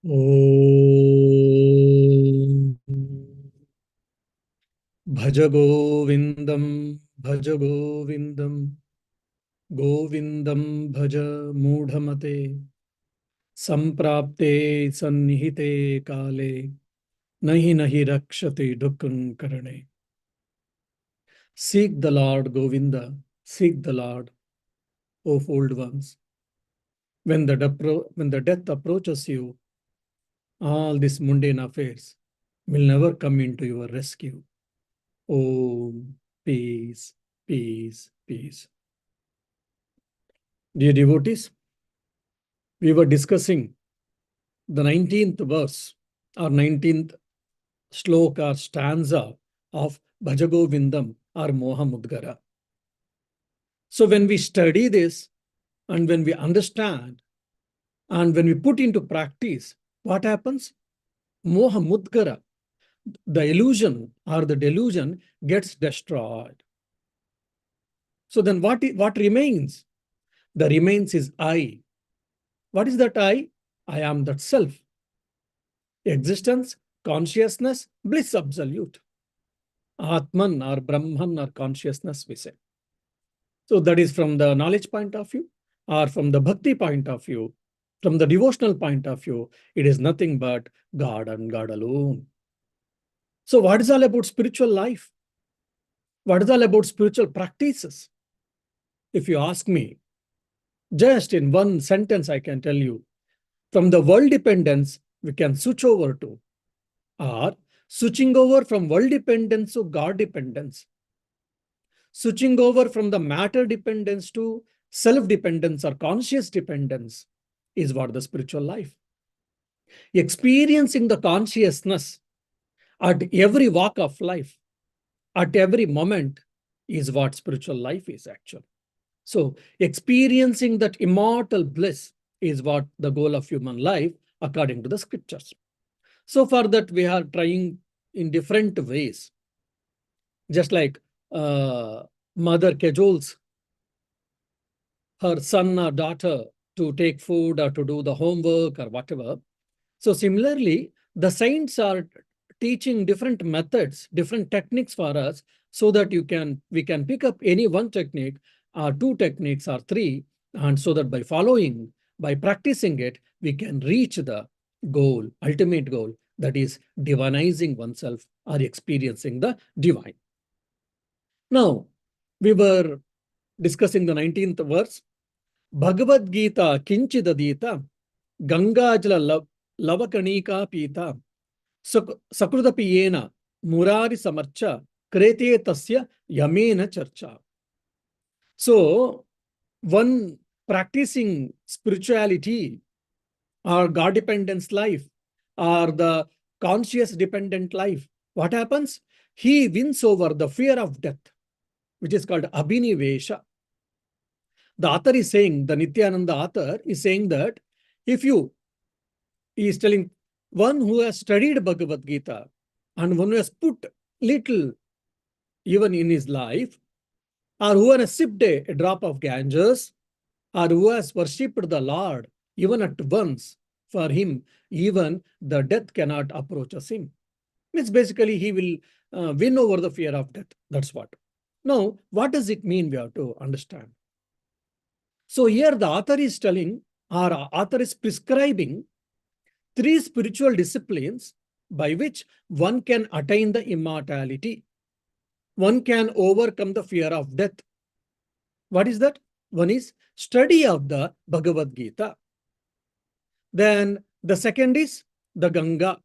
Om Bhaja Govindam, Bhaja Govindam, Govindam Bhaja Mudhamate, Samprapte Sannihite Kale, Nahi Nahi Rakshate Dukkan Karane. Seek the Lord, Govinda, seek the Lord, O old ones. When the death approaches you, all these mundane affairs will never come into your rescue. Om, peace, peace, peace. Dear devotees, we were discussing the 19th verse or 19th shloka or stanza of Bhajagovindam or Moha Mudgara. So when we study this and when we understand and when we put into practice, what happens? Moha Mudgara, the illusion or the delusion gets destroyed. So then what remains? The remains is I. What is that I? I am that self. Existence, consciousness, bliss absolute. Atman or Brahman or consciousness, we say. So that is from the knowledge point of view or from the bhakti point of view, from the devotional point of view, it is nothing but God and God alone. So what is all about spiritual life? What is all about spiritual practices? If you ask me, just in one sentence, I can tell you, from the world dependence, we can switch over to, or switching over from world dependence to God dependence, switching over from the matter dependence to self-dependence or conscious dependence is what the spiritual life. Experiencing the consciousness at every walk of life, at every moment is what spiritual life is actually. So experiencing that immortal bliss is what the goal of human life according to the scriptures. So for that we are trying in different ways. Just like mother cajoles her son or daughter to take food or to do the homework or whatever. So similarly, the saints are teaching different methods, different techniques for us so that we can pick up any one technique or two techniques or three, and so that by practicing it, we can reach the goal, ultimate goal, that is divinizing oneself or experiencing the divine. Now, we were discussing the 19th verse. Bhagavad Gita kinchidadita Gangajala Lavakanika Pita Sakrudapiyena Murari Samarcha Krete Tasya Yamena Charcha. So, one practicing spirituality or God dependence life or the conscious dependent life, what happens? He wins over the fear of death, which is called Abhinivesha. The author is saying, the Nityananda author is saying that if you, he is telling, one who has studied Bhagavad Gita and one who has put little even in his life, or who has sipped a drop of Ganges, or who has worshipped the Lord even at once, for him, even the death cannot approach him. Means basically he will win over the fear of death. That's what. Now, what does it mean? We have to understand. So here the author is telling, or author is prescribing three spiritual disciplines by which one can attain the immortality. One can overcome the fear of death. What is that? One is study of the Bhagavad Gita. Then the second is the Ganga,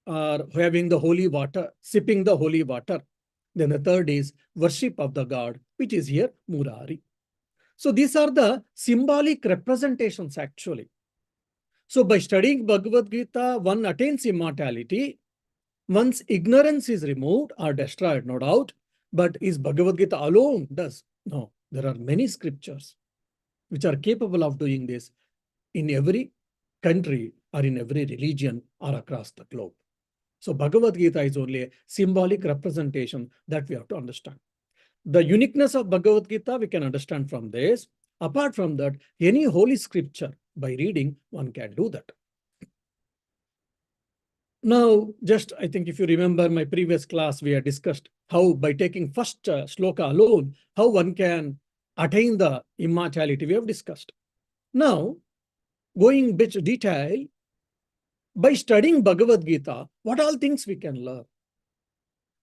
or having the holy water, sipping the holy water. Then the third is worship of the God, which is here Murari. So these are the symbolic representations actually. So by studying Bhagavad Gita, one attains immortality. One's ignorance is removed or destroyed, no doubt. But is Bhagavad Gita alone does? No. There are many scriptures which are capable of doing this in every country or in every religion or across the globe. So Bhagavad Gita is only a symbolic representation that we have to understand. The uniqueness of Bhagavad Gita we can understand from this. Apart from that, any holy scripture by reading, one can do that. Now, just I think if you remember my previous class, we had discussed how by taking first shloka alone, how one can attain the immortality. We have discussed. Now, going bit detail, by studying Bhagavad Gita, what all things we can learn?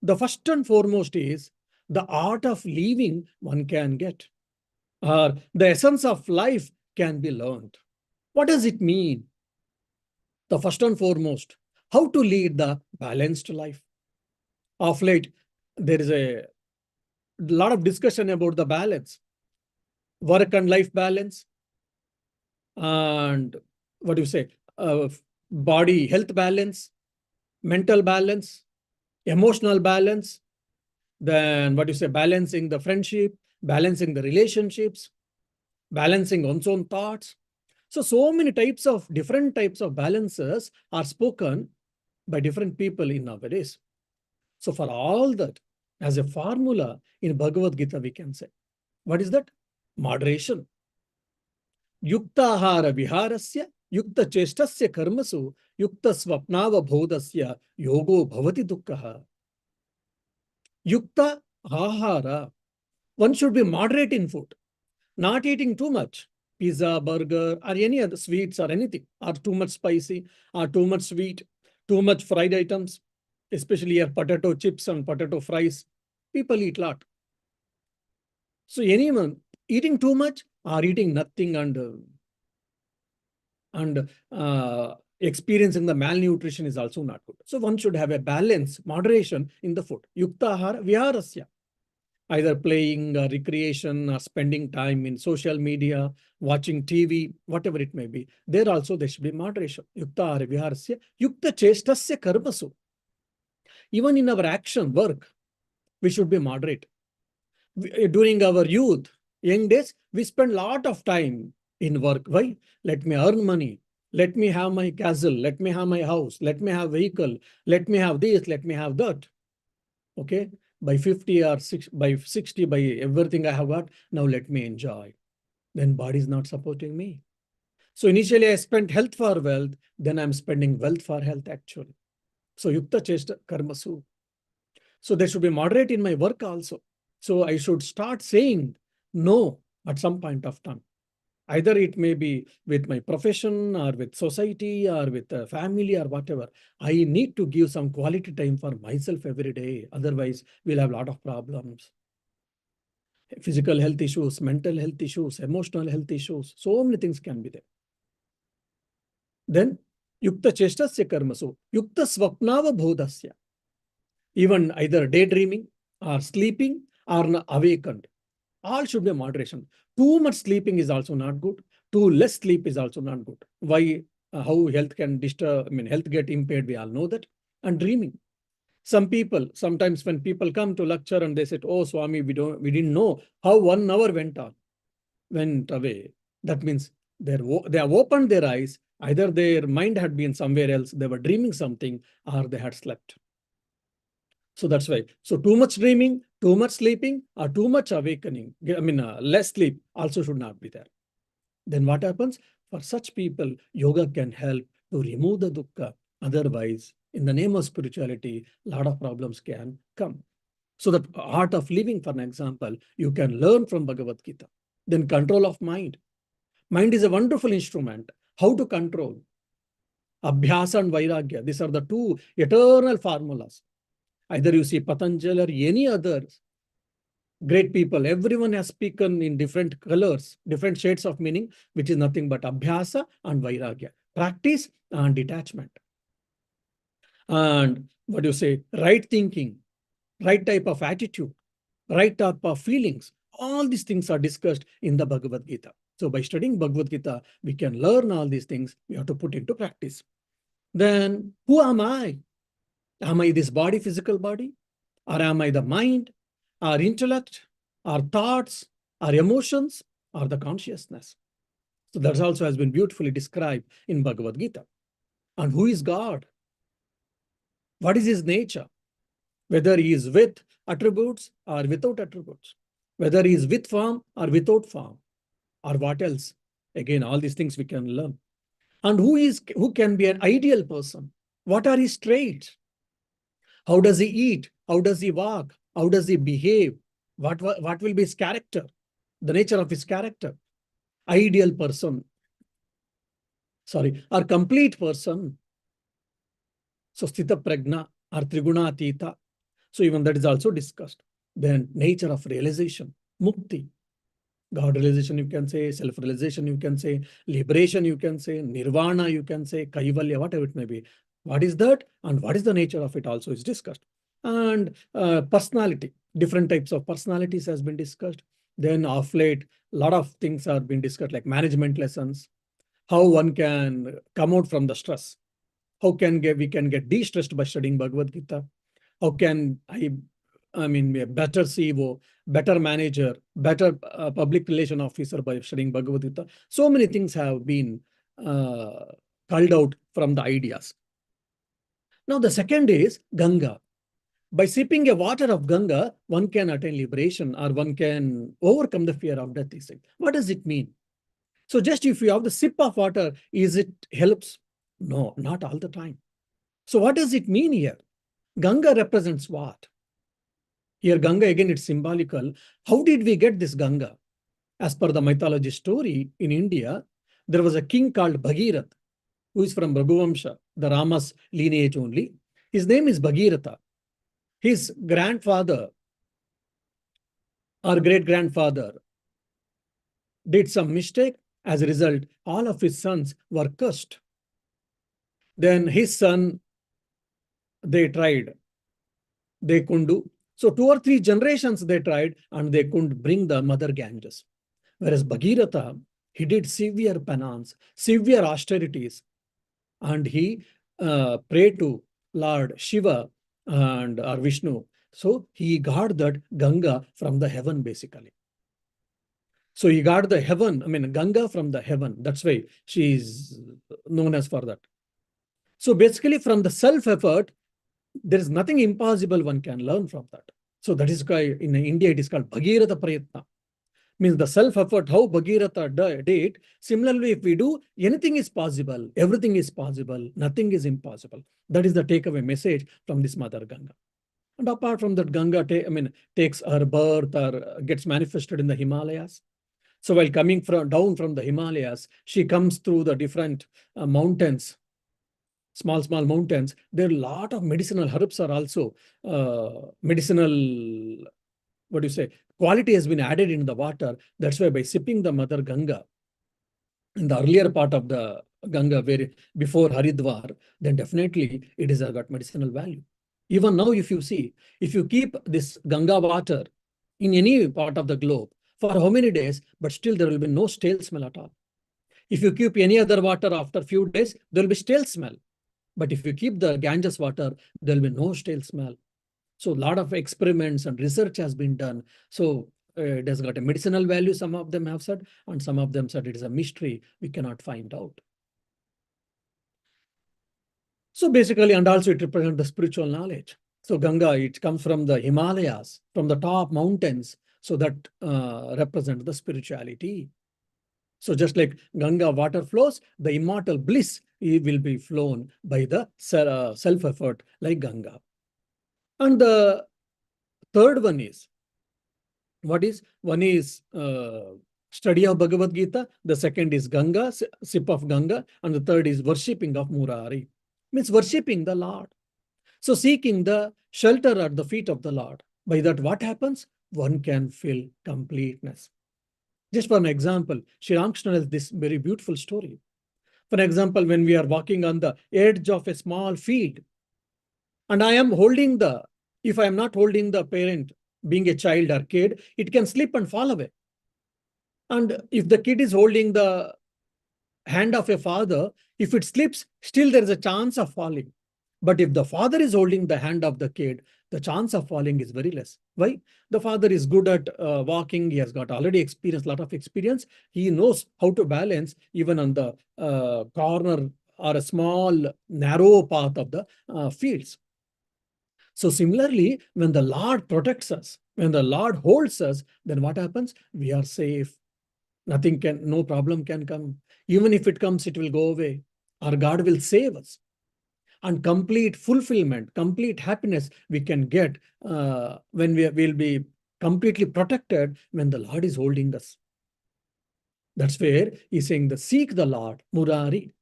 The first and foremost is the art of living one can get, or the essence of life can be learned. What does it mean? The first and foremost, how to lead the balanced life. Of late, there is a lot of discussion about the balance, work and life balance, and what do you say, body health balance, mental balance, emotional balance, then what do you say, balancing the friendship, balancing the relationships, balancing one's own thoughts. So many different types of balances are spoken by different people in nowadays. So for all that, as a formula in Bhagavad Gita, we can say, what is that? Moderation. Yuktahara viharasya, yukta chestasya karmasu, yukta swapnava bodhasya, yogo bhavati dukkha. Yukta ahara. One should be moderate in food, not eating too much. Pizza, burger, or any other sweets or anything, or too much spicy, or too much sweet, too much fried items, especially here potato chips and potato fries. People eat a lot. So anyone eating too much or eating nothing and experiencing the malnutrition is also not good. So one should have a balance, moderation in the food. Yukta ahara viharasya. Either playing, recreation, or spending time in social media, watching TV, whatever it may be. There also there should be moderation. Yukta ahara viharasya, yukta chestasya karmasu. Even in our action, work, we should be moderate. During our youth, young days, we spend a lot of time in work. Why? Let me earn money. Let me have my castle. Let me have my house. Let me have vehicle. Let me have this. Let me have that. Okay? By 50 or by 60, by everything I have got, now let me enjoy. Then body is not supporting me. So initially I spent health for wealth, then I'm spending wealth for health actually. So yukta chesta karmasu. So there should be moderate in my work also. So I should start saying no at some point of time. Either it may be with my profession or with society or with a family or whatever. I need to give some quality time for myself every day. Otherwise, we'll have a lot of problems. Physical health issues, mental health issues, emotional health issues. So many things can be there. Then, yukta chestasya karmasu, yukta swapnava bodhasya. Even either daydreaming or sleeping or awakened. All should be moderation. Too much sleeping is also not good. Too less sleep is also not good. Why? How health can disturb, health get impaired, we all know that. And dreaming. Some people, sometimes when people come to lecture and they said, oh, Swami, we didn't know how 1 hour went away. That means they have opened their eyes. Either their mind had been somewhere else, they were dreaming something, or they had slept. So that's why. So too much dreaming, too much sleeping, or too much awakening, less sleep also should not be there. Then what happens? For such people, yoga can help to remove the dukkha. Otherwise, in the name of spirituality, a lot of problems can come. So the art of living, for an example, you can learn from Bhagavad Gita. Then control of mind. Mind is a wonderful instrument. How to control? Abhyasa and Vairagya. These are the two eternal formulas. Either you see Patanjali or any others, great people, everyone has spoken in different colors, different shades of meaning, which is nothing but Abhyasa and Vairagya. Practice and detachment. And what do you say? Right thinking, right type of attitude, right type of feelings. All these things are discussed in the Bhagavad Gita. So by studying Bhagavad Gita, we can learn all these things. We have to put into practice. Then who am I? Am I this body, physical body? Or am I the mind, or intellect, or thoughts, or emotions, or the consciousness? So that also has been beautifully described in Bhagavad Gita. And who is God? What is his nature? Whether he is with attributes or without attributes. Whether he is with form or without form. Or what else? Again, all these things we can learn. And who can be an ideal person? What are his traits? How does he eat? How does he walk? How does he behave? What will be his character? The nature of his character. Ideal person. Sorry, or complete person. So Sthita Prajna or Triguna. So even that is also discussed. Then nature of realization. Mukti. God realization, you can say, self-realization, you can say, liberation, you can say, nirvana, you can say, kaivalya, whatever it may be. What is that? And what is the nature of it also is discussed. And personality, different types of personalities has been discussed. Then of late, a lot of things are being discussed, like management lessons, how one can come out from the stress. How can we can get de-stressed by studying Bhagavad Gita? How can I mean, be a better CEO, better manager, better public relation officer by studying Bhagavad Gita? So many things have been culled out from the ideas. Now, the second is Ganga. By sipping a water of Ganga, one can attain liberation or one can overcome the fear of death. What does it mean? So just if you have the sip of water, is it helps? No, not all the time. So what does it mean here? Ganga represents what? Here Ganga, again, it's symbolical. How did we get this Ganga? As per the mythology story in India, there was a king called Bhagirath, who is from Raghuvamsha, the Rama's lineage only. His name is Bhagiratha. His grandfather or great-grandfather did some mistake. As a result, all of his sons were cursed. Then his son, they tried. They couldn't do. So 2 or 3 generations they tried and they couldn't bring the mother Ganges. Whereas Bhagiratha, he did severe penance, severe austerities, and he prayed to Lord Shiva and or Vishnu. So he got that Ganga from the heaven, basically. So he got the heaven, I mean, Ganga from the heaven. That's why she is known as for that. So basically, from the self-effort, there is nothing impossible one can learn from that. So that is why in India it is called Bhagiratha Prayatna. Means the self-effort, how Bhagiratha did. Similarly, if we do, anything is possible, everything is possible, nothing is impossible. That is the takeaway message from this Mother Ganga. And apart from that, Ganga takes her birth or gets manifested in the Himalayas. So while coming down from the Himalayas, she comes through the different mountains, small mountains. There are a lot of medicinal herbs are also medicinal, what do you say, quality has been added in the water. That's why by sipping the Mother Ganga in the earlier part of the Ganga, where before Haridwar, then definitely it has got medicinal value. Even now, if you see, if you keep this Ganga water in any part of the globe for how many days, but still there will be no stale smell at all. If you keep any other water after few days, there will be stale smell. But if you keep the Ganges water, there will be no stale smell. So a lot of experiments and research has been done. So it has got a medicinal value, some of them have said, and some of them said it is a mystery we cannot find out. So basically, and also it represents the spiritual knowledge. So Ganga, it comes from the Himalayas, from the top mountains. So that represents the spirituality. So just like Ganga water flows, the immortal bliss will be flown by the self-effort like Ganga. And the third one is, what is? One is study of Bhagavad Gita. The second is Ganga, sip of Ganga. And the third is worshipping of Murari. Means worshipping the Lord. So seeking the shelter at the feet of the Lord. By that, what happens? One can feel completeness. Just for an example, Sri Ramakrishna has this very beautiful story. For example, when we are walking on the edge of a small field, and I am holding if I am not holding the parent, being a child or kid, it can slip and fall away. And if the kid is holding the hand of a father, if it slips, still there is a chance of falling. But if the father is holding the hand of the kid, the chance of falling is very less. Why? The father is good at walking. He has got already experience, a lot of experience. He knows how to balance even on the corner or a small, narrow path of the fields. So similarly, when the Lord protects us, when the Lord holds us, then what happens? We are safe. No problem can come. Even if it comes, it will go away. Our God will save us. and complete fulfillment, complete happiness we can get when we will be completely protected when the Lord is holding us. That's where he's saying the seek the Lord, Murari.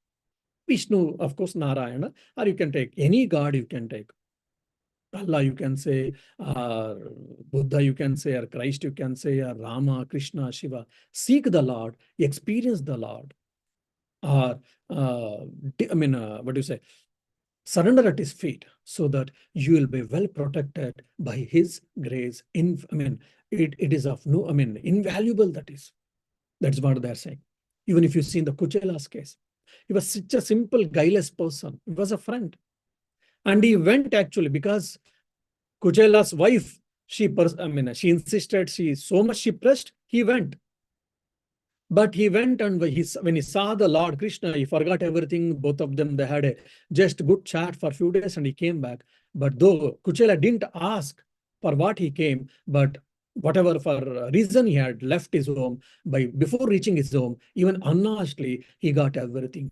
Vishnu, of course, Narayana, or you can take any god you can take. Allah, you can say, Buddha, you can say, or Christ, you can say, or Rama, Krishna, Shiva. Seek the Lord, experience the Lord. Or, what do you say? Surrender at his feet so that you will be well protected by his grace. It is of no, invaluable that is. That's what they're saying. Even if you see in the Kuchela's case, he was such a simple, guileless person. He was a friend. And he went actually because Kuchela's wife, she insisted, she pressed, he went. But he went, and when he saw the Lord Krishna, he forgot everything. Both of them, they had a just good chat for a few days and he came back. But though Kuchela didn't ask for what he came, but whatever for reason he had left his home, before reaching his home, even unaskedly, he got everything.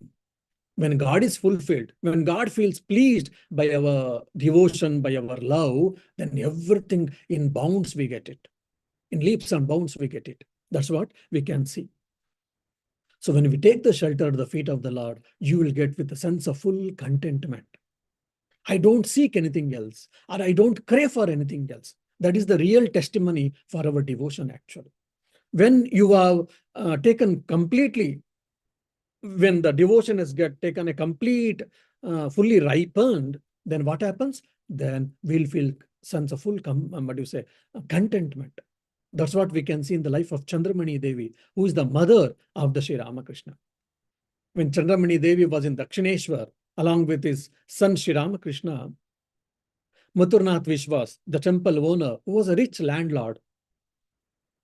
When God is fulfilled, when God feels pleased by our devotion, by our love, then everything in bounds we get it. In leaps and bounds we get it. That's what we can see. So when we take the shelter at the feet of the Lord, you will get with a sense of full contentment. I don't seek anything else, or I don't crave for anything else. That is the real testimony for our devotion, actually. When you have taken completely, when the devotion has taken a complete, fully ripened, then what happens? Then we'll feel sense of full, contentment. That's what we can see in the life of Chandramani Devi, who is the mother of the Sri Ramakrishna. When Chandramani Devi was in Dakshineshwar, along with his son Sri Ramakrishna, Mathurnath Vishwas, the temple owner, who was a rich landlord,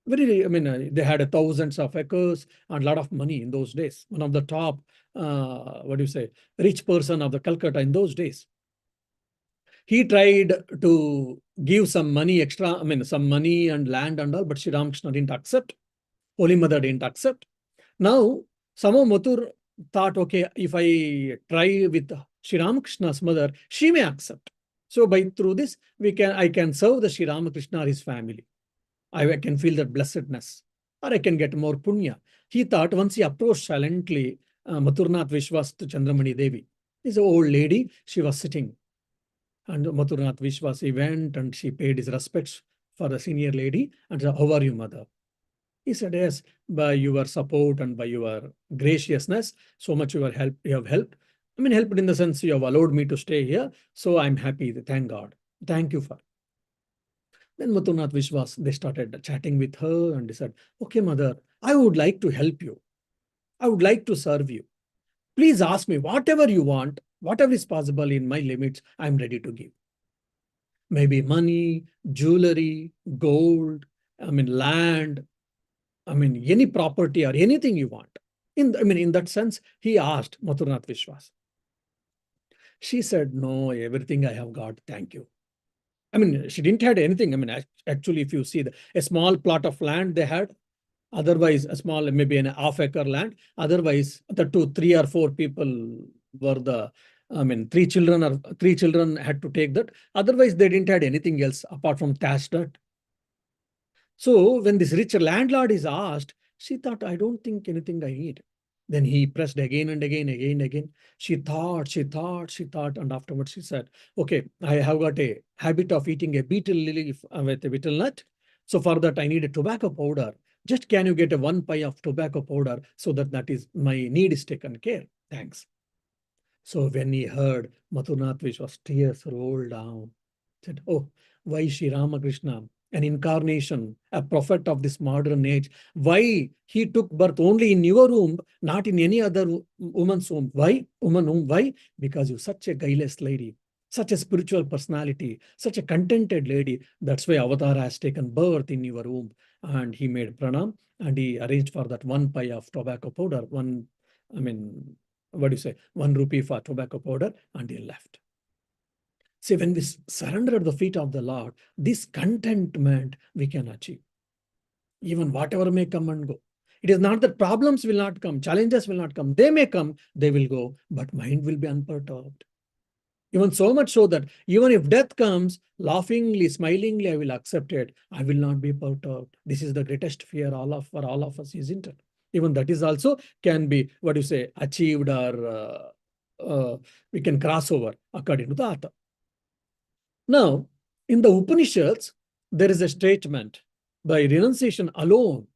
they had thousands of acres and a lot of money in those days. One of the top, rich person of the Calcutta in those days. He tried to give some money extra, some money and land and all, but Sri Ramakrishna didn't accept. Holy Mother didn't accept. Now, somehow Mathur thought, okay, if I try with Sri Ramakrishna's mother, she may accept. So through this, I can serve the Sri Ramakrishna or his family. I can feel that blessedness, or I can get more punya. He thought once he approached silently Mathurnath Vishwas to Chandramani Devi. This old lady, she was sitting. And Mathurnath Vishwas, he went and she paid his respects for the senior lady and said, how are you, mother? He said, yes, by your support and by your graciousness, so much you have helped. Helped in the sense you have allowed me to stay here. So I'm happy. Thank God. Thank you for. Then Mathurnath Vishwas, they started chatting with her and they said, okay, mother, I would like to help you. I would like to serve you. Please ask me whatever you want, whatever is possible in my limits, I'm ready to give. Maybe money, jewelry, gold, land, any property or anything you want. In that sense, he asked Mathurnath Vishwas. She said, no, everything I have got, thank you. She didn't have anything. Actually, if you see a small plot of land they had, otherwise a small, maybe an half-acre land. Otherwise, the 3 or 4 people were three children had to take that. Otherwise, they didn't have anything else apart from thatched dirt. So when this rich landlord is asked, she thought, I don't think anything I need. Then he pressed again and again. She thought, and afterwards she said, okay, I have got a habit of eating a betel leaf with a betel nut. So for that, I need a tobacco powder. Just can you get a 1 pie of tobacco powder so that is my need is taken care? Thanks. So when he heard, Mathurnath Vishwas, tears rolled down. Said, oh, why Sri Ramakrishna, an incarnation, a prophet of this modern age, why he took birth only in your womb, not in any other woman's womb? Why? Woman womb? Why? Because you're such a guileless lady, such a spiritual personality, such a contented lady. That's why Avatar has taken birth in your womb. And he made pranam and he arranged for that 1 pie of tobacco powder, 1 rupee for tobacco powder, and he left. See, when we surrender at the feet of the Lord, this contentment we can achieve. Even whatever may come and go. It is not that problems will not come, challenges will not come. They may come, they will go, but mind will be unperturbed. Even so much so that even if death comes, laughingly, smilingly, I will accept it. I will not be put out. This is the greatest fear for all of us, isn't it? Even that is also can be, what do you say, achieved, or we can cross over according to the author. Now, in the Upanishads, there is a statement: by renunciation alone,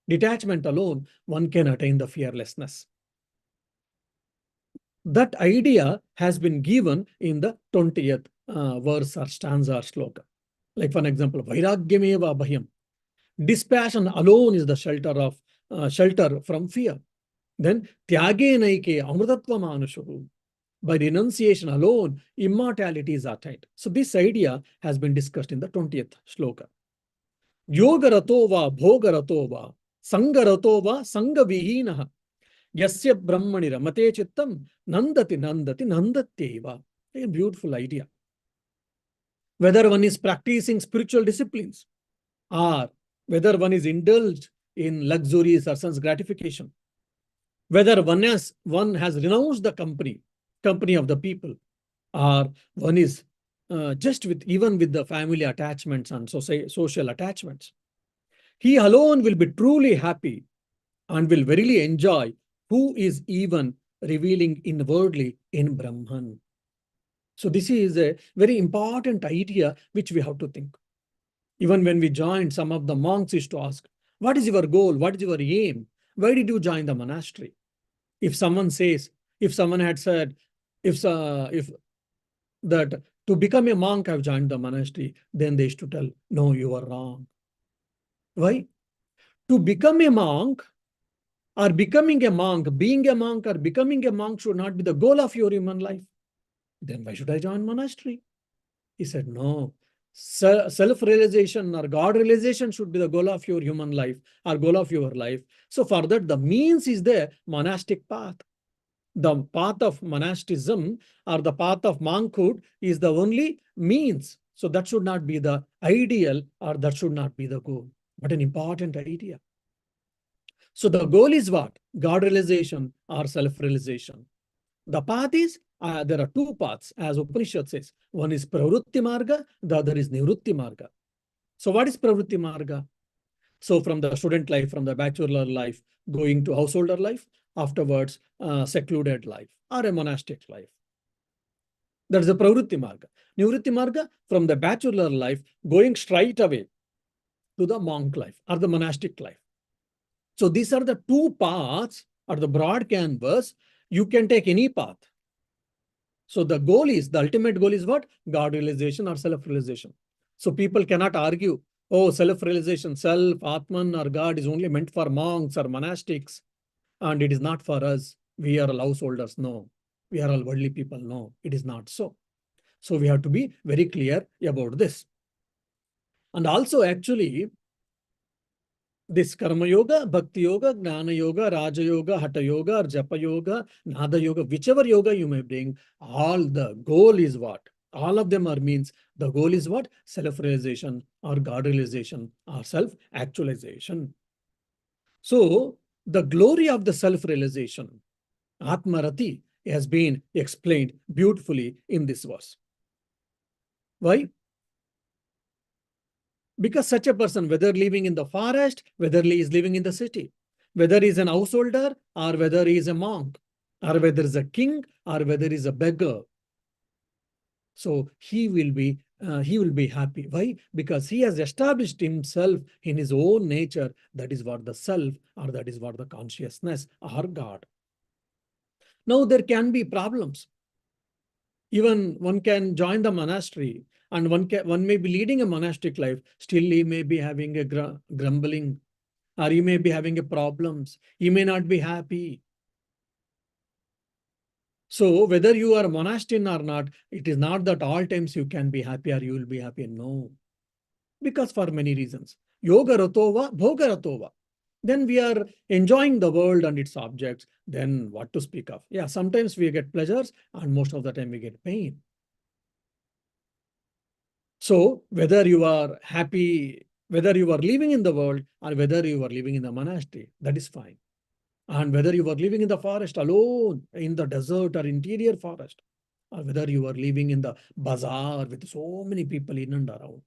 detachment alone, one can attain the fearlessness. That idea has been given in the 20th verse or stanza or sloka. Like, for example, Vairagyameva Bhayam. Dispassion alone is the shelter from fear. Then Tyage Naike Amrutatva Manushu. By renunciation alone, immortality is attained. So this idea has been discussed in the 20th sloka. Yoga ratova, bhoga ratova, sanga ratova, sanga vihinaha. Yasya brahmani ramate chittam, nandati nandati nandatyeva. A beautiful idea. Whether one is practicing spiritual disciplines, or whether one is indulged in luxuries or sense gratification, whether one has renounced the company of the people, or one is just even with the family attachments and social attachments, he alone will be truly happy and will verily enjoy who is even revealing inwardly in Brahman. So this is a very important idea which we have to think. Even when we joined, some of the monks used to ask, what is your goal? What is your aim? Why did you join the monastery? If someone had said, if that to become a monk, I've joined the monastery, then they used to tell, no, you are wrong. Why? To become a monk or becoming a monk, being a monk or becoming a monk should not be the goal of your human life. Then why should I join monastery? He said, no, self-realization or God-realization should be the goal of your human life or goal of your life. So for that, the means is the monastic path. The path of monasticism or the path of monkhood is the only means. So that should not be the ideal, or that should not be the goal. But an important idea. So the goal is what? God realization or self-realization. The path is, there are two paths, as Upanishad says. One is Pravrutti Marga, the other is Nivrutti Marga. So what is Pravrutti Marga? So from the student life, from the bachelor life, going to householder life, afterwards secluded life or a monastic life. That is the Pravrutti Marga. Nivrutti Marga, from the bachelor life, going straight away to the monk life or the monastic life. So these are the two paths or the broad canvas. You can take any path. So the ultimate goal is what? God realization or self-realization. So people cannot argue, oh, self-realization, self, Atman or God is only meant for monks or monastics, and it is not for us. We are all householders. No. We are all worldly people. No, it is not so. So we have to be very clear about this. And also, actually, this Karma Yoga, Bhakti Yoga, Gnana Yoga, Raja Yoga, Hatha Yoga, or Japa Yoga, Nada Yoga, whichever yoga you may bring, all the goal is what? All of them are means. The goal is what? Self-realization or God realization or self-actualization. So the glory of the self-realization, Atmarati, has been explained beautifully in this verse. Why? Because such a person, whether living in the forest, whether he is living in the city, whether he is an householder or whether he is a monk, or whether he is a king or whether he is a beggar, so he will be happy. Why? Because he has established himself in his own nature. That is what the self, or that is what the consciousness or God. Now there can be problems. Even one can join the monastery and one may be leading a monastic life. Still he may be having a grumbling, or he may be having a problems. He may not be happy. So whether you are a monastic or not, it is not that all times you can be happy or you will be happy. No. Because for many reasons. Yoga ratova, bhoga ratova. Then we are enjoying the world and its objects. Then what to speak of? Yeah, sometimes we get pleasures and most of the time we get pain. So whether you are happy, whether you are living in the world or whether you are living in the monastery, that is fine. And whether you are living in the forest alone, in the desert or interior forest, or whether you are living in the bazaar with so many people in and around.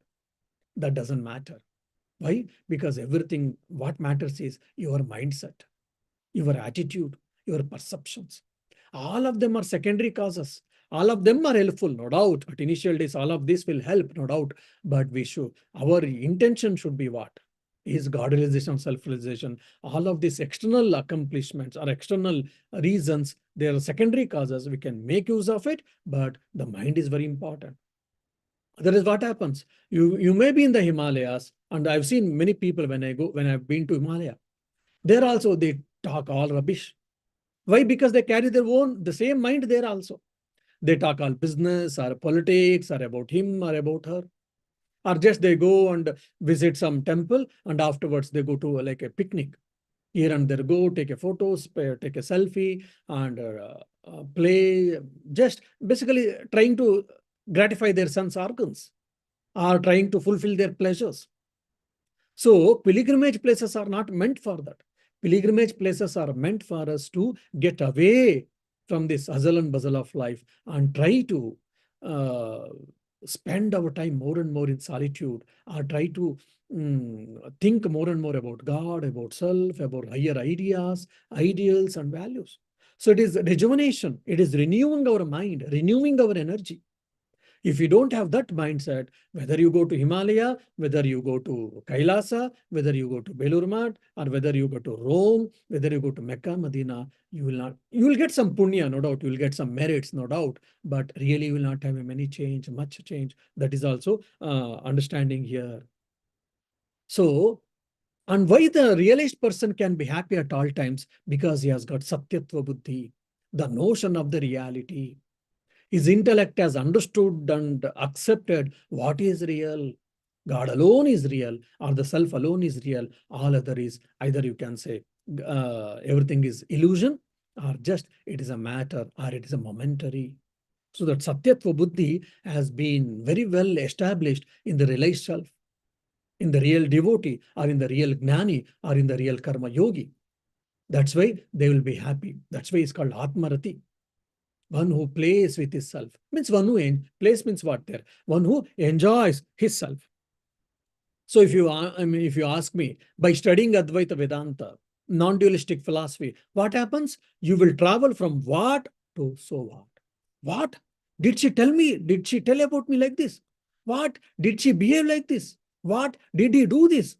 That doesn't matter. Why? Because everything, what matters is your mindset, your attitude, your perceptions. All of them are secondary causes. All of them are helpful, no doubt. At initial days, all of this will help, no doubt. But our intention should be what? Is God realization, self realization. All of these external accomplishments or external reasons, they are secondary causes. We can make use of it, but the mind is very important. That is what happens. You may be in the Himalayas, and I've seen many people when I've been to Himalaya. There also they talk all rubbish. Why? Because they carry the same mind there also. They talk all business or politics or about him or about her. Or just they go and visit some temple and afterwards they go to like a picnic. Here and there go, take a photos, take a selfie and play. Just basically trying to gratify their sense organs or trying to fulfill their pleasures. So pilgrimage places are not meant for that. Pilgrimage places are meant for us to get away from this hustle and bustle of life and try to uh, spend our time more and more in solitude, or try to think more and more about God, about self, about higher ideas, ideals, and values. So it is rejuvenation. It is renewing our mind, renewing our energy. If you don't have that mindset, whether you go to Himalaya, whether you go to Kailasa, whether you go to Belur Math, or whether you go to Rome, whether you go to Mecca, Medina, you will get some punya, no doubt. You will get some merits, no doubt. But really, you will not have many change, much change. That is also understanding here. So, and why the realized person can be happy at all times? Because he has got satyatva buddhi, the notion of the reality. His intellect has understood and accepted what is real. God alone is real, or the self alone is real. All other is either you can say everything is illusion, or just it is a matter, or it is a momentary. So that Satyatva Buddhi has been very well established in the realized self, in the real devotee, or in the real Gnani, or in the real Karma Yogi. That's why they will be happy. That's why it's called Atmarati. One who plays with his self. Means one who plays means what there? One who enjoys his self. So if you ask me, by studying Advaita Vedanta, non-dualistic philosophy, what happens? You will travel from what to so what. What? Did she tell me? Did she tell about me like this? What? Did she behave like this? What? Did he do this?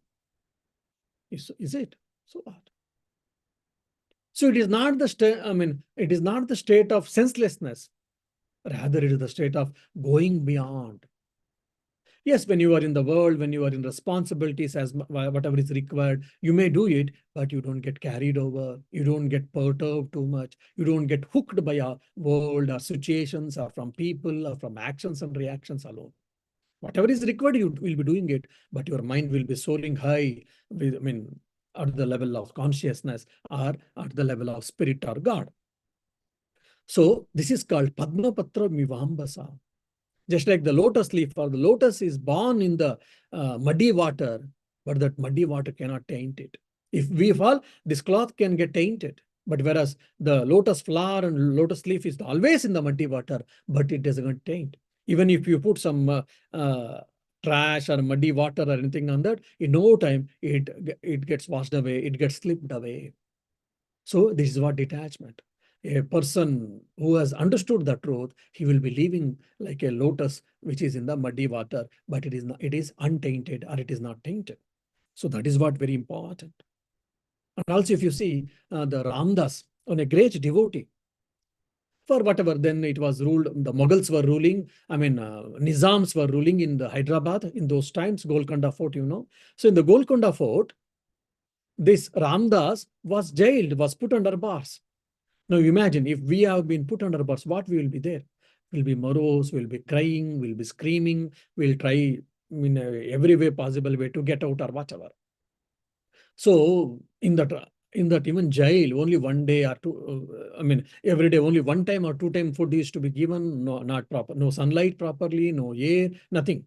Is it? So what? So it is not the state, it is not the state of senselessness. Rather, it is the state of going beyond. Yes, when you are in the world, when you are in responsibilities as whatever is required, you may do it, but you don't get carried over. You don't get perturbed too much. You don't get hooked by a world or situations or from people or from actions and reactions alone. Whatever is required, you will be doing it, but your mind will be soaring high, at the level of consciousness or at the level of spirit or God. So this is called Padmapatra Mivambasa. Just like the lotus leaf, or the lotus is born in the muddy water, but that muddy water cannot taint it. If we fall, this cloth can get tainted. But whereas the lotus flower and lotus leaf is always in the muddy water, but it doesn't taint. Even if you put some trash or muddy water or anything on that, in no time it gets washed away, it gets slipped away. So this is what detachment. A person who has understood the truth, he will be living like a lotus which is in the muddy water, but it is untainted, or it is not tainted. So that is what very important. And also if you see the Ramdas, on a great devotee, for whatever, then it was ruled, the Mughals were ruling, Nizams were ruling in the Hyderabad in those times, Golconda Fort, you know. So in the Golconda Fort, this Ramdas was jailed, was put under bars. Now imagine if we have been put under bars, what we will be there? We'll be morose, we'll be crying, we'll be screaming, we'll try in every way possible way to get out or whatever. So in that even jail, only one day or two, every day only one time or two time food is to be given, no, not proper, no sunlight properly, no air, nothing.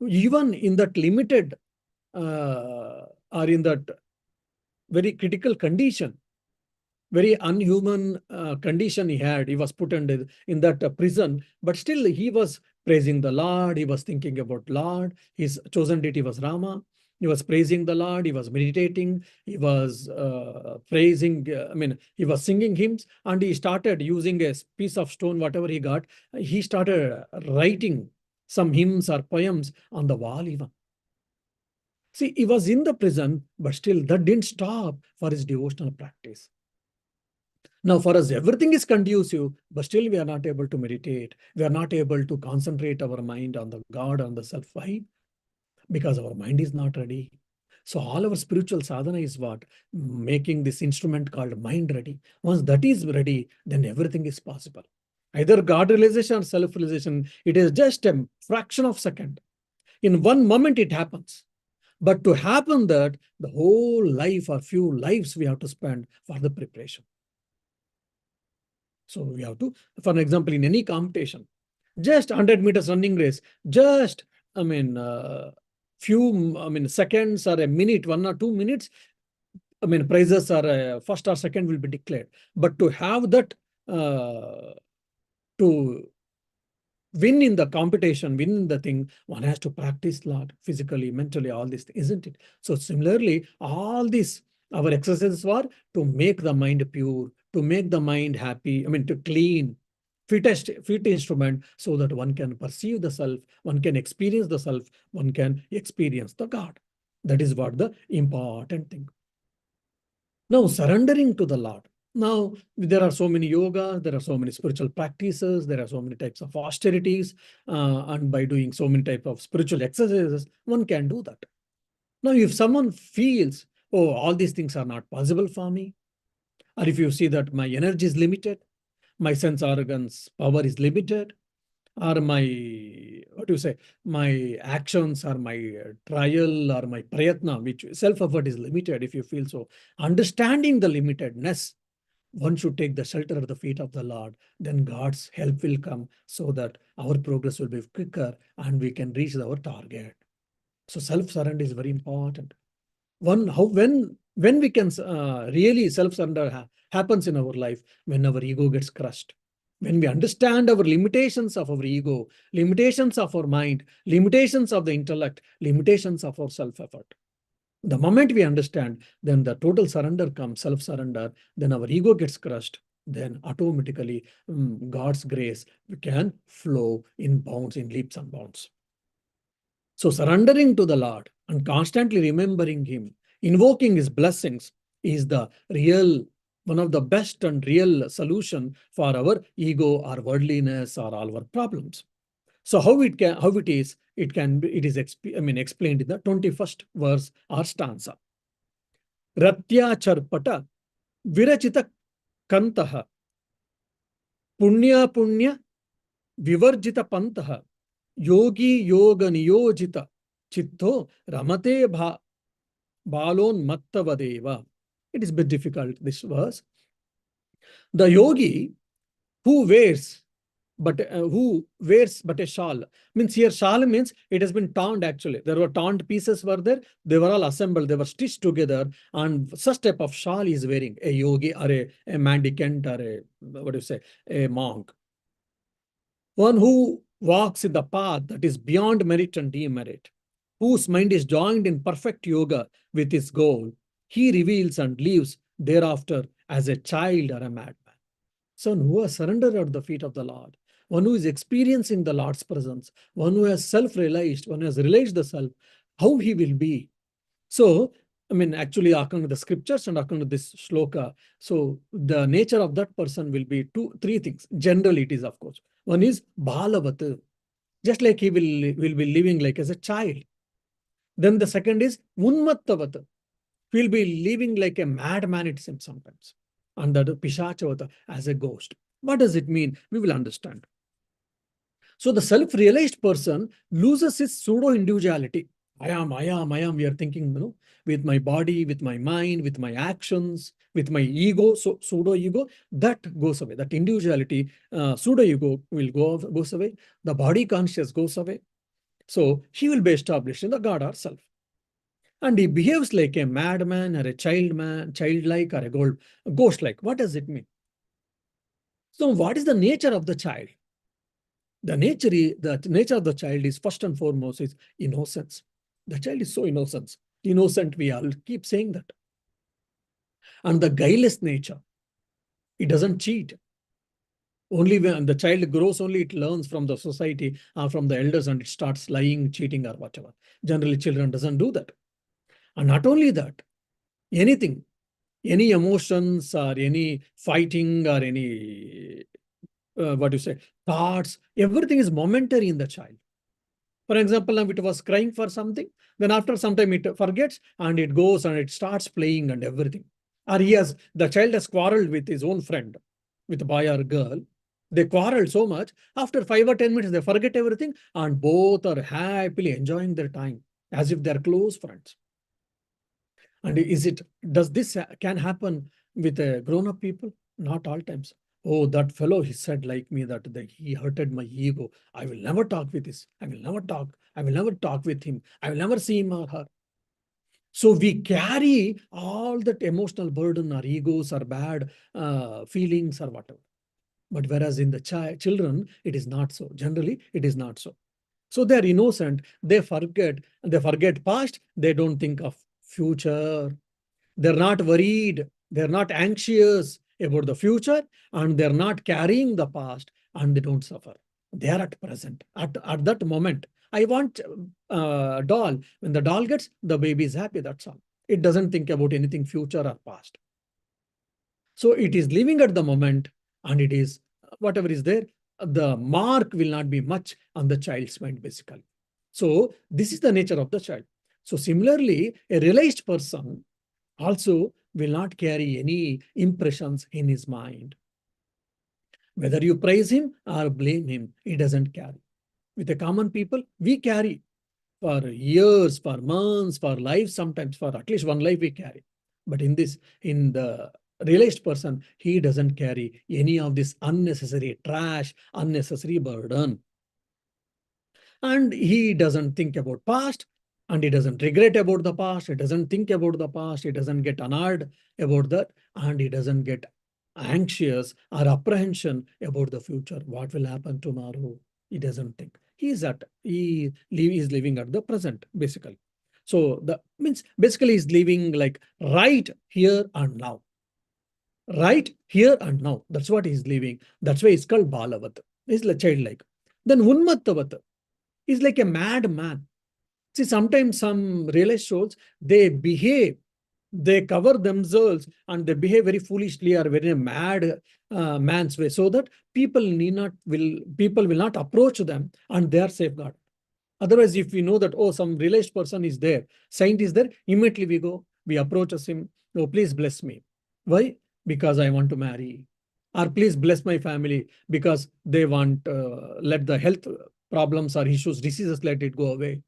Even in that limited or in that very critical condition, very unhuman condition he had. He was put in that prison, but still he was praising the Lord. He was thinking about Lord. His chosen deity was Rama. He was praising the Lord. He was meditating. He was praising. He was singing hymns, and he started using a piece of stone, whatever he got. He started writing some hymns or poems on the wall even. See, he was in the prison, but still that didn't stop for his devotional practice. Now, for us, everything is conducive, but still we are not able to meditate. We are not able to concentrate our mind on the God, on the self. Why? Because our mind is not ready. So all our spiritual sadhana is what? Making this instrument called mind ready. Once that is ready, then everything is possible. Either God realization or self-realization, it is just a fraction of a second. In one moment it happens. But to happen that, the whole life or few lives we have to spend for the preparation. So we have to, for example, in any competition, just 100 meters running race, just, seconds or a minute, 1 or 2 minutes, prizes are first or second will be declared. But to have that, to win in the competition, win in the thing, one has to practice a lot, physically, mentally, all this, isn't it? So similarly, all this, our exercises were to make the mind pure, to make the mind happy, to clean, fit instrument, so that one can perceive the self, one can experience the self, one can experience the God. That is what the important thing. Now, surrendering to the Lord. Now, there are so many yoga, there are so many spiritual practices, there are so many types of austerities, and by doing so many types of spiritual exercises, one can do that. Now, if someone feels, oh, all these things are not possible for me, or if you see that my energy is limited, my sense organs power is limited, or my actions or my trial or my prayatna, which self-effort is limited, if you feel so, understanding the limitedness, one should take the shelter at the feet of the Lord. Then God's help will come so that our progress will be quicker and we can reach our target. So self-surrender is very important. When we can really self-surrender happens in our life, when our ego gets crushed. When we understand our limitations of our ego, limitations of our mind, limitations of the intellect, limitations of our self-effort. The moment we understand, then the total surrender comes, self-surrender, then our ego gets crushed, then automatically God's grace can flow in bounds, in leaps and bounds. So surrendering to the Lord and constantly remembering Him, invoking His blessings is the real, one of the best and real solution for our ego or worldliness or all our problems. So how it is explained in the 21st verse or stanza. Ratyacharpata virachita kantaha punya punya vivarjita pantaha yogi yoga niyojita chittho ramate balon mattavadeva. It is a bit difficult, this verse. The yogi who wears but a shawl, means here shawl means it has been torn. Actually there were torn pieces were there, they were all assembled, they were stitched together, and such type of shawl is wearing a yogi or a mendicant or a monk. One who walks in the path that is beyond merit and demerit, whose mind is joined in perfect yoga with his goal, he reveals and lives thereafter as a child or a madman. Son who has surrendered at the feet of the Lord, one who is experiencing the Lord's presence, one who has self-realized, one who has realized the self, how he will be. So, actually, according to the scriptures and according to this shloka, so the nature of that person will be three things. Generally, it is, of course. One is balavat, just like he will be living like as a child. Then the second is unmattavat, he will be living like a madman, it seems sometimes. And that pishachavata, as a ghost. What does it mean? We will understand. So the self-realized person loses his pseudo-individuality. I am, we are thinking, with my body, with my mind, with my actions, with my ego, so pseudo-ego, that goes away. That individuality, pseudo-ego goes away. The body conscious goes away. So he will be established in the God or self. And he behaves like a madman or a childlike or a ghost-like. What does it mean? So, what is the nature of the child? The nature of the child is first and foremost is innocence. The child is so innocent. We all keep saying that, and the guileless nature. It doesn't cheat. Only when the child grows, only it learns from the society or from the elders, and it starts lying, cheating, or whatever. Generally, children doesn't do that. And not only that, anything, any emotions or any fighting or any what do you say, thoughts, everything is momentary in the child. For example, now it was crying for something, then after some time it forgets and it goes and it starts playing and everything. Or the child has quarreled with his own friend, with a boy or girl. They quarrel so much, after 5 or 10 minutes, they forget everything and both are happily enjoying their time as if they're close friends. And does this can happen with grown-up people? Not all times. Oh, that fellow, he said like me that he hurted my ego. I will never talk with this. I will never talk. I will never talk with him. I will never see him or her. So we carry all that emotional burden, our egos, our bad feelings, or whatever. But whereas in the children, it is not so. Generally, it is not so. So they're innocent. They forget past. They don't think of future. They're not worried. They're not anxious about the future, and they're not carrying the past, and they don't suffer. They are at present, at that moment. I want a doll. When the doll gets, the baby is happy. That's all. It doesn't think about anything future or past. So it is living at the moment, and it is whatever is there. The mark will not be much on the child's mind, basically. So this is the nature of the child. So similarly, a realized person also will not carry any impressions in his mind. Whether you praise him or blame him, he doesn't carry. With the common people, we carry for years, for months, for lives, sometimes for at least one life we carry. But in the realized person, he doesn't carry any of this unnecessary trash, unnecessary burden. And he doesn't think about past, and he doesn't regret about the past. He doesn't think about the past. He doesn't get annoyed about that, and he doesn't get anxious or apprehension about the future. What will happen tomorrow? He doesn't think. He is living at the present, basically. So the means basically he's living like right here and now. Right here and now. That's what he's living. That's why it's called Balavat. He's like childlike. Then Unmattavat is like a madman. See, sometimes some realized souls, they cover themselves and they behave very foolishly or very mad man's way, so that people will not approach them and they are safeguarded. Otherwise, if we know that, oh, some realized person is there, saint is there, immediately we approach him. Oh, please bless me. Why? Because I want to marry. Or please bless my family because they want, let the health problems or issues, diseases, let it go away.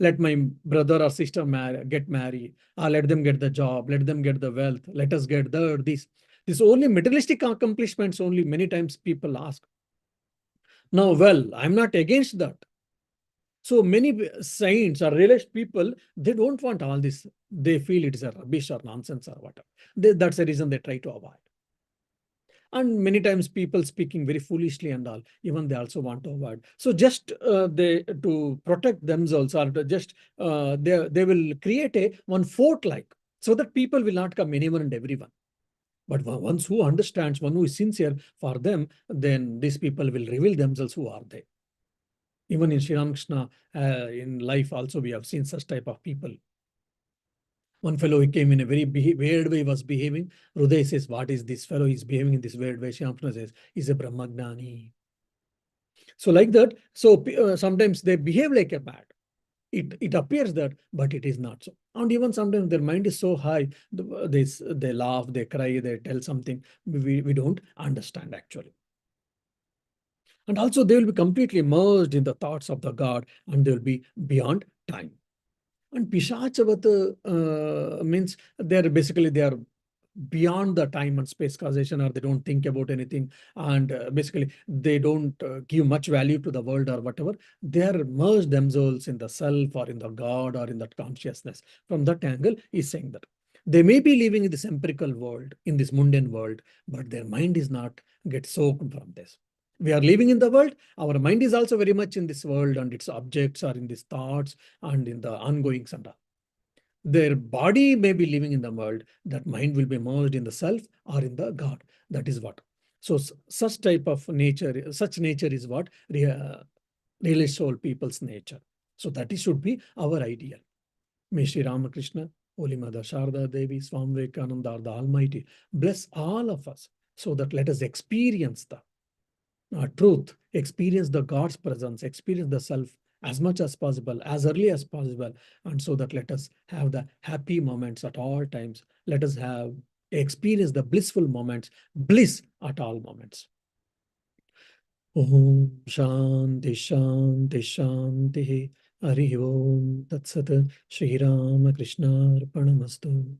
Let my brother or sister get married, or let them get the job, let them get the wealth, let us get this only materialistic accomplishments only many times people ask. Now, well, I'm not against that. So many saints or realized people, they don't want all this. They feel it is a rubbish or nonsense or whatever. That's the reason they try to avoid. And many times people speaking very foolishly and all, even they also want to avoid. So just they to protect themselves, or to just they will create one fort like, so that people will not come anyone and everyone. But once who understands, one who is sincere for them, then these people will reveal themselves who are they. Even in Sri Ramakrishna, in life also we have seen such type of people. One fellow, he came in a very weird way, he was behaving. Hruday says, what is this fellow? He's behaving in this weird way. Sri Ramakrishna says, he's a Brahmagnani. So like that, so sometimes they behave like a bad. It appears that, but it is not so. And even sometimes their mind is so high, they laugh, they cry, they tell something we don't understand actually. And also they will be completely immersed in the thoughts of the God, and they will be beyond time. And Pishachavat means they are beyond the time and space causation, or they don't think about anything, and basically they don't give much value to the world or whatever. They are merged themselves in the self or in the God or in that consciousness. From that angle, he's saying that they may be living in this empirical world, in this mundane world, but their mind is not get soaked from this. We are living in the world. Our mind is also very much in this world and its objects are in these thoughts and in the ongoings and all. Their body may be living in the world, that mind will be merged in the self or in the God. That is what. So such type of nature, such nature is what really soul people's nature. So that is, should be our ideal. May Sri Ramakrishna, Holy Mother Sharda Devi, Swami Vivekananda, or the Almighty bless all of us, so that let us experience the truth, experience the God's presence, experience the self as much as possible, as early as possible. And so that let us have the happy moments at all times. Let us have experience the blissful moments, bliss at all moments. Om Shanti Shanti Shanti. Hari Om Tat Sat. Shri Ramakrishna Arpanamastu.